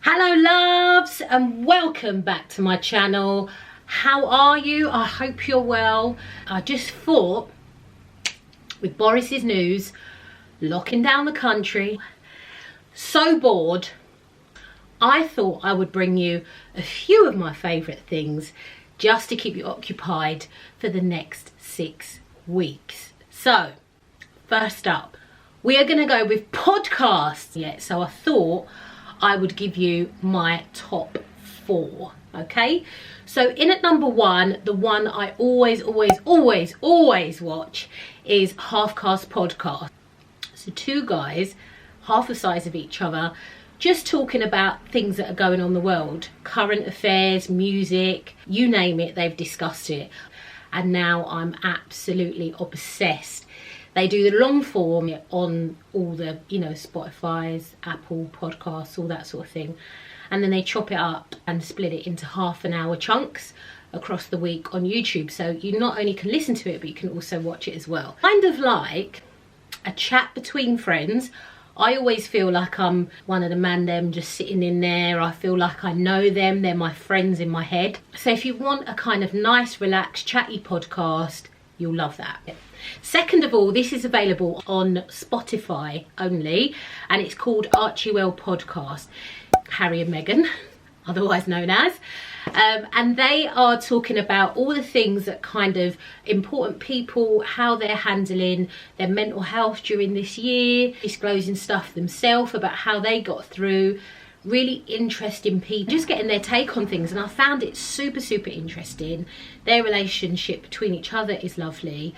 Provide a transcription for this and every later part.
Hello loves and welcome back to my channel. How are you? I hope you're well. I just thought with Boris's news locking down the country, so bored, I thought I would bring you a few of my favourite things just to keep you occupied for the next 6 weeks. So first up, we are going to go with podcasts. So I thought I would give you my top 4, okay? So in at number 1, the one I always watch is HalfCast podcast. So 2 guys, half the size of each other, just talking about things that are going on in the world, current affairs, music, you name it, they've discussed it. And now I'm absolutely obsessed. They do the long form on all the, Spotify's, Apple podcasts, all that sort of thing. And then they chop it up and split it into half-an-hour chunks across the week on YouTube. So you not only can listen to it, but you can also watch it as well. Kind of like a chat between friends. I always feel like I'm one of the them just sitting in there. I feel like I know them. They're my friends in my head. So if you want a kind of nice, relaxed, chatty podcast, you'll love that. Second of all, this is available on Spotify only, and it's called Archewell Podcast. Harry and Meghan, otherwise known as. And they are talking about all the things that kind of important people, how they're handling their mental health during this year, disclosing stuff themselves about how they got through. Really interesting people, just getting their take on things, and I found it super interesting. Their relationship between each other is lovely.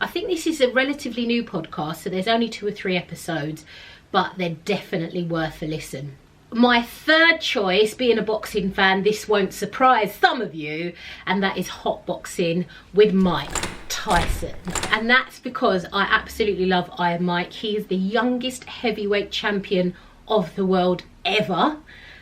I think this is a relatively new podcast, so there's only 2 or 3 episodes, but they're definitely worth a listen. My third choice, being a boxing fan, this won't surprise some of you, and that is Hot Boxing with Mike Tyson. And that's because I absolutely love Iron Mike. He is the youngest heavyweight champion of the world ever.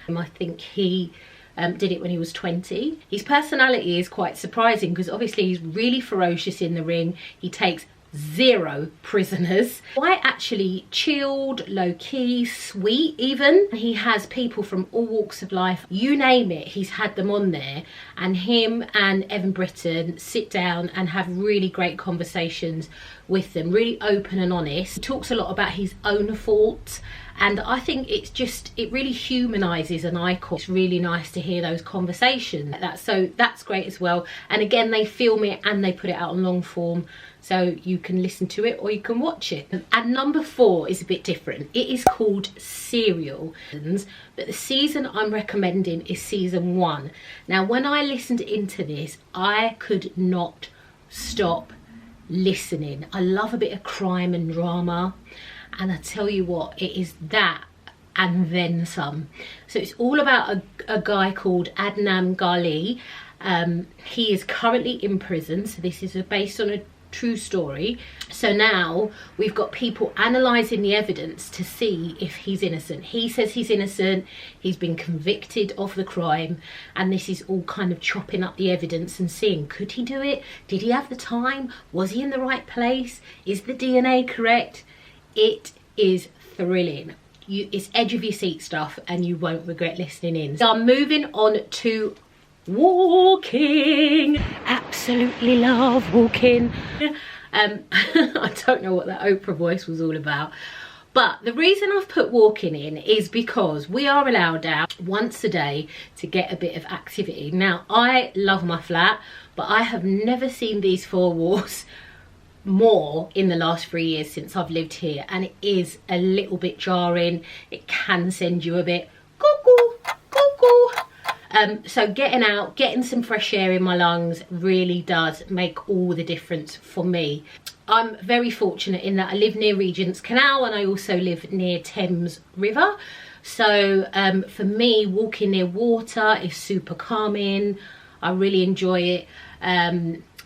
I think he did it when he was 20. His personality is quite surprising because obviously he's really ferocious in the ring. He takes 0 prisoners. Quite actually chilled, low-key, sweet even. He has people from all walks of life, you name it, he's had them on there, and him and Evan Britton sit down and have really great conversations with them, really open and honest. He talks a lot about his own faults, and I think it really humanises an icon. It's really nice to hear those conversations. So that's great as well. And again, they film it and they put it out on long form, so you can listen to it or you can watch it. And number 4 is a bit different. It is called Serial, but the season I'm recommending is season 1. Now, when I listened into this, I could not stop listening. I love a bit of crime and drama, and I tell you what, it is that and then some. So it's all about a guy called Adnan Ghali. He is currently in prison, so this is based on a true story. So now we've got people analysing the evidence to see if he's innocent. He says he's innocent, he's been convicted of the crime, and this is all kind of chopping up the evidence and seeing, could he do it? Did he have the time? Was he in the right place? Is the DNA correct? It is thrilling. It's edge of your seat stuff and you won't regret listening in. So I'm moving on to walking. Absolutely love walking. I don't know what that Oprah voice was all about, but the reason I've put walking in is because we are allowed out once a day to get a bit of activity. Now, I love my flat, but I have never seen these 4 walls more in the last 3 years since I've lived here, and it is a little bit jarring. It can send you a bit cuckoo. So getting out, getting some fresh air in my lungs really does make all the difference for me. I'm very fortunate in that I live near Regent's Canal and I also live near Thames River. So for me, walking near water is super calming. I really enjoy it.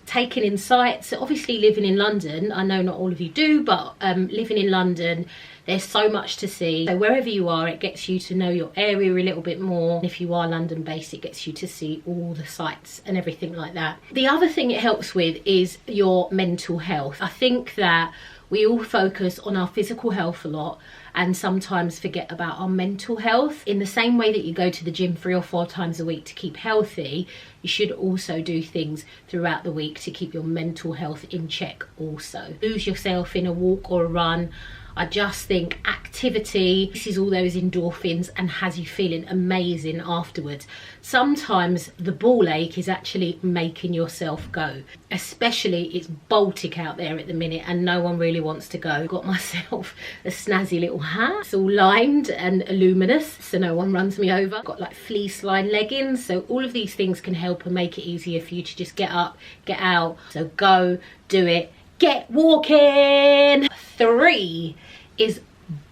Taking in sights, obviously living in London, I know not all of you do, but living in London, there's so much to see. So wherever you are, it gets you to know your area a little bit more. If you are London based, it gets you to see all the sights and everything like that. The other thing it helps with is your mental health. I think that we all focus on our physical health a lot and sometimes forget about our mental health. In the same way that you go to the gym 3 or 4 times a week to keep healthy, you should also do things throughout the week to keep your mental health in check also. Lose yourself in a walk or a run. I just think activity, this is all those endorphins and has you feeling amazing afterwards. Sometimes the ball ache is actually making yourself go. Especially it's Baltic out there at the minute and no one really wants to go. Got myself a snazzy little hat. It's all lined and luminous so no one runs me over. Got like fleece lined leggings, so all of these things can help and make it easier for you to just get up, get out. So go, do it. Get walking. 3 is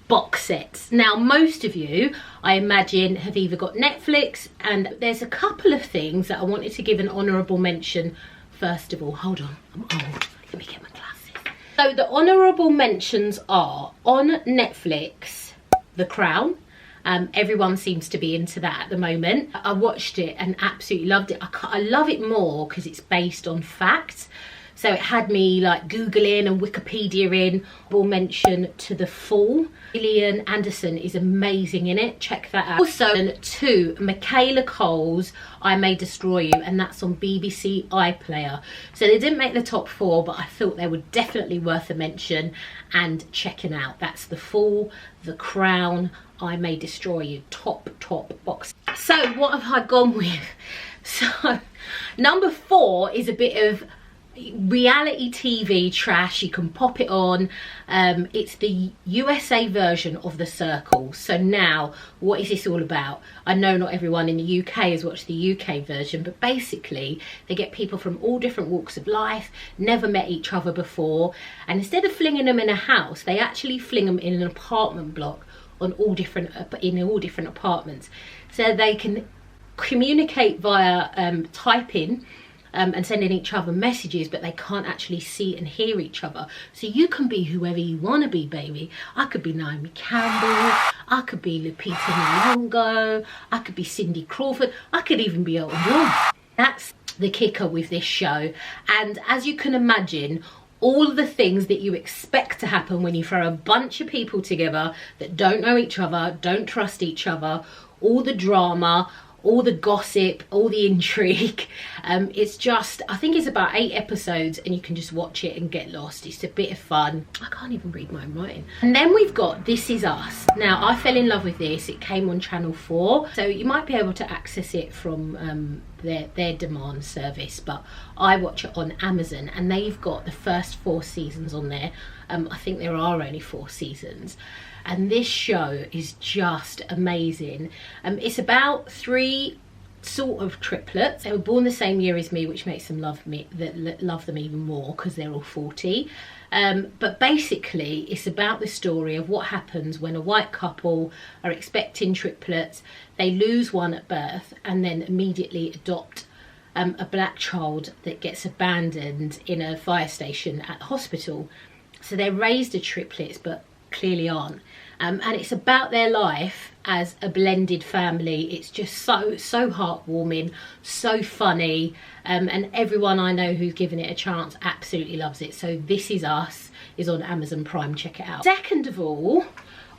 box sets. Now most of you, I imagine, have either got Netflix, and there's a couple of things that I wanted to give an honourable mention. First of all, hold on, I'm old, let me get my glasses. So the honourable mentions are on Netflix, The Crown. Everyone seems to be into that at the moment. I watched it and absolutely loved it. I love it more because it's based on facts. So it had me like Googling and Wikipedia-ing. We'll mention To the Fall. Gillian Anderson is amazing in it. Check that out. Also, 2, Michaela Cole's I May Destroy You, and that's on BBC iPlayer. So they didn't make the top 4, but I thought they were definitely worth a mention and checking out. That's The Fall, The Crown, I May Destroy You. Top box. So what have I gone with? So number 4 is a bit of reality TV trash. You can pop it on. It's the USA version of The Circle. So now, what is this all about? I know not everyone in the UK has watched the UK version, but basically they get people from all different walks of life, never met each other before, and instead of flinging them in a house, they actually fling them in an apartment block in all different apartments, so they can communicate via typing and sending each other messages, but they can't actually see and hear each other. So you can be whoever you want to be, baby. I could be Naomi Campbell, I could be Lupita Nyong'o, I could be Cindy Crawford, I could even be Elton John. That's the kicker with this show. And as you can imagine, all the things that you expect to happen when you throw a bunch of people together that don't know each other, don't trust each other, all the drama, all the gossip, all the intrigue. It's just, I think it's about 8 episodes and you can just watch it and get lost. It's a bit of fun. I can't even read my own writing. And then we've got This Is Us. Now I fell in love with this. It came on Channel 4, so you might be able to access it from their demand service, but I watch it on Amazon and they've got the first 4 seasons on there. I think there are only 4 seasons. And this show is just amazing. It's about 3 sort of triplets. They were born the same year as me, which makes them love them even more because they're all 40. But basically it's about the story of what happens when a white couple are expecting triplets. They lose one at birth and then immediately adopt a black child that gets abandoned in a fire station at the hospital. So they're raised as triplets but clearly aren't. And it's about their life as a blended family. It's just so heartwarming, so funny, and everyone I know who's given it a chance absolutely loves it. So This Is Us is on Amazon Prime, check it out. Second of all,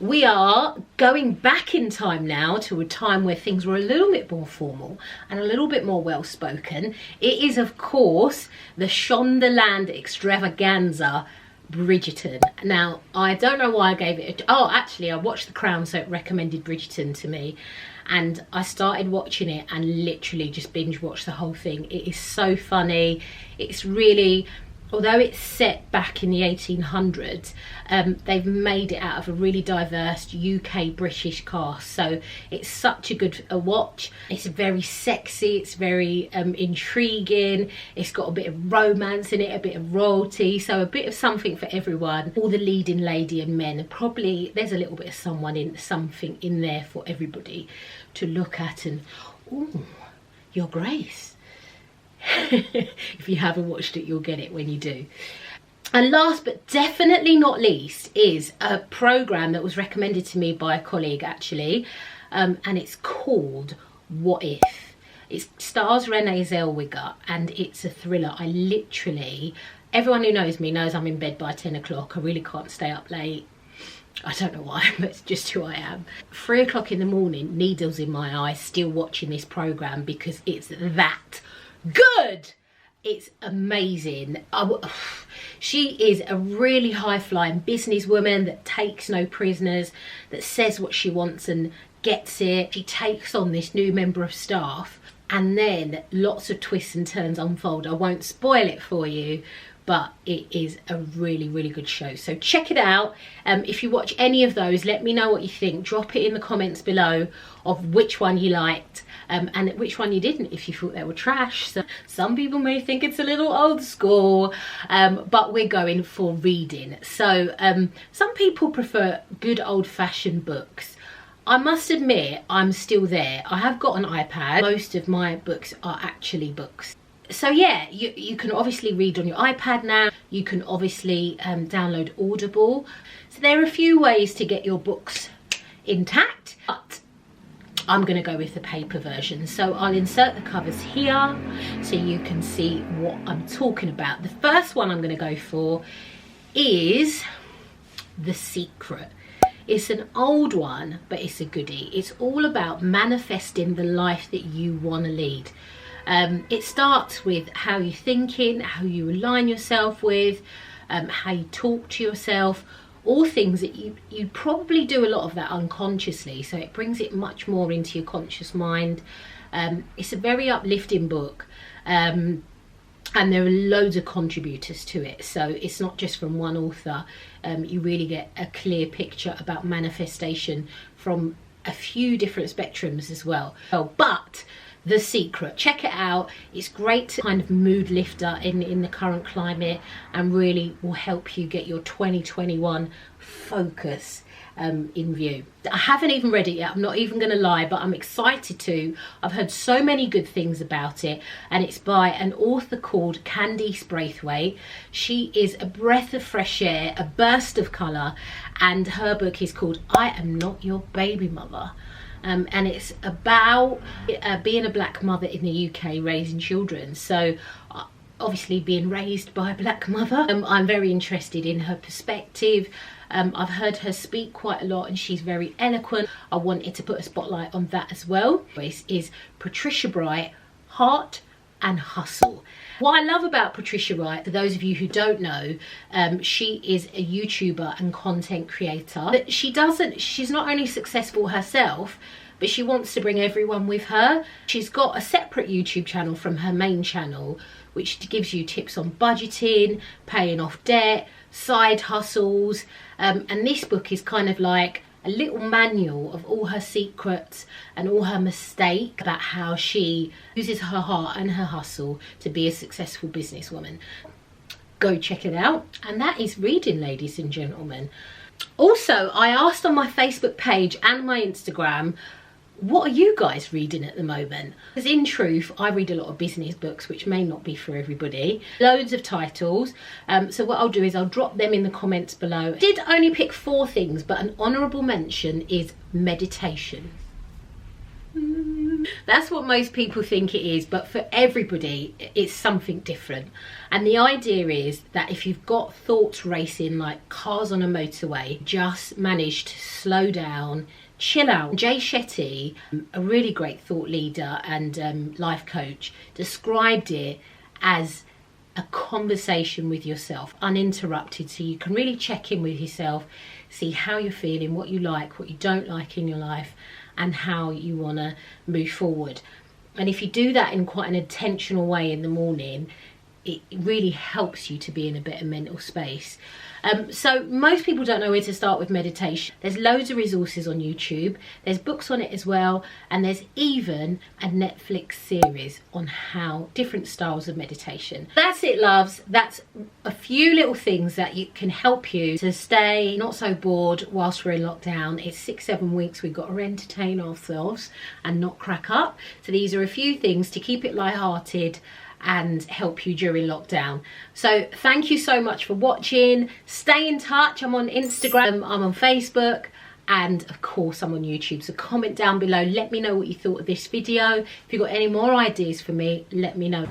we are going back in time now to a time where things were a little bit more formal and a little bit more well spoken. It is of course the Shondaland extravaganza, Bridgerton. Now I don't know why I gave it oh actually I watched The Crown, so it recommended Bridgerton to me, and I started watching it and literally just binge watched the whole thing. It is so funny. It's really, although it's set back in the 1800s, they've made it out of a really diverse UK British cast, so it's such a good watch. It's very sexy, it's very intriguing, it's got a bit of romance in it, a bit of royalty, so a bit of something for everyone. All the leading lady and men, and probably there's a little bit of something in there for everybody to look at and, ooh, Your Grace. If you haven't watched it, you'll get it when you do. And last but definitely not least is a programme that was recommended to me by a colleague actually, and it's called What If. It stars Renee Zellweger and it's a thriller. I literally Everyone who knows me knows I'm in bed by 10 o'clock. I really can't stay up late. I don't know why, but it's just who I am. 3 o'clock in the morning, needles in my eyes, still watching this programme because it's that good. It's amazing. She is a really high-flying businesswoman that takes no prisoners, that says what she wants and gets it. She takes on this new member of staff, and then lots of twists and turns unfold. I won't spoil it for you, but it is a really, really good show. So check it out. If you watch any of those, let me know what you think. Drop it in the comments below of which one you liked and which one you didn't, if you thought they were trash. So some people may think it's a little old school, but we're going for reading. So some people prefer good old-fashioned books. I must admit, I'm still there. I have got an iPad. Most of my books are actually books. So yeah, you can obviously read on your iPad now. You can obviously download Audible. So there are a few ways to get your books intact, but I'm going to go with the paper version. So I'll insert the covers here so you can see what I'm talking about. The first one I'm going to go for is The Secret. It's an old one, but it's a goodie. It's all about manifesting the life that you want to lead. It starts with how you're thinking, how you align yourself with, how you talk to yourself, all things that you probably do a lot of that unconsciously, so it brings it much more into your conscious mind. It's a very uplifting book, and there are loads of contributors to it, so it's not just from one author. You really get a clear picture about manifestation from a few different spectrums as well. But The Secret, check it out. It's great kind of mood lifter in the current climate, and really will help you get your 2021 focus in view. I haven't even read it yet, I'm not even going to lie, but I'm excited to. I've heard so many good things about it, and it's by an author called Candice Brathwaite. She is a breath of fresh air, a burst of colour, and her book is called I Am Not Your Baby Mother. And it's about being a black mother in the UK raising children. So obviously being raised by a black mother, I'm very interested in her perspective. I've heard her speak quite a lot and she's very eloquent. I wanted to put a spotlight on that as well. This is Patricia Bright, Heart and Hustle. What I love about Patricia Bright, for those of you who don't know, she is a YouTuber and content creator. But she's not only successful herself, but she wants to bring everyone with her. She's got a separate YouTube channel from her main channel, which gives you tips on budgeting, paying off debt, side hustles. And this book is kind of like a little manual of all her secrets and all her mistakes about how she uses her heart and her hustle to be a successful businesswoman. Go check it out. And that is reading, ladies and gentlemen. Also, I asked on my Facebook page and my Instagram, what are you guys reading at the moment? Because in truth, I read a lot of business books, which may not be for everybody. Loads of titles. So what I'll do is I'll drop them in the comments below. I did only pick 4 things, but an honourable mention is meditation. That's what most people think it is, but for everybody, it's something different. And the idea is that if you've got thoughts racing like cars on a motorway, just manage to slow down, chill out. Jay Shetty, a really great thought leader and life coach, described it as a conversation with yourself, uninterrupted, so you can really check in with yourself, see how you're feeling, what you like, what you don't like in your life, and how you want to move forward. And if you do that in quite an intentional way in the morning, it really helps you to be in a better mental space. So most people don't know where to start with meditation. There's loads of resources on YouTube, there's books on it as well, and there's even a Netflix series on how different styles of meditation. That's it, loves. That's a few little things that can help you to stay not so bored whilst we're in lockdown. It's 6-7 weeks we've got to entertain ourselves and not crack up. So these are a few things to keep it lighthearted and help you during lockdown. So thank you so much for watching. Stay in touch. I'm on Instagram, I'm on Facebook, and of course I'm on YouTube. So comment down below, let me know what you thought of this video. If you've got any more ideas for me, let me know.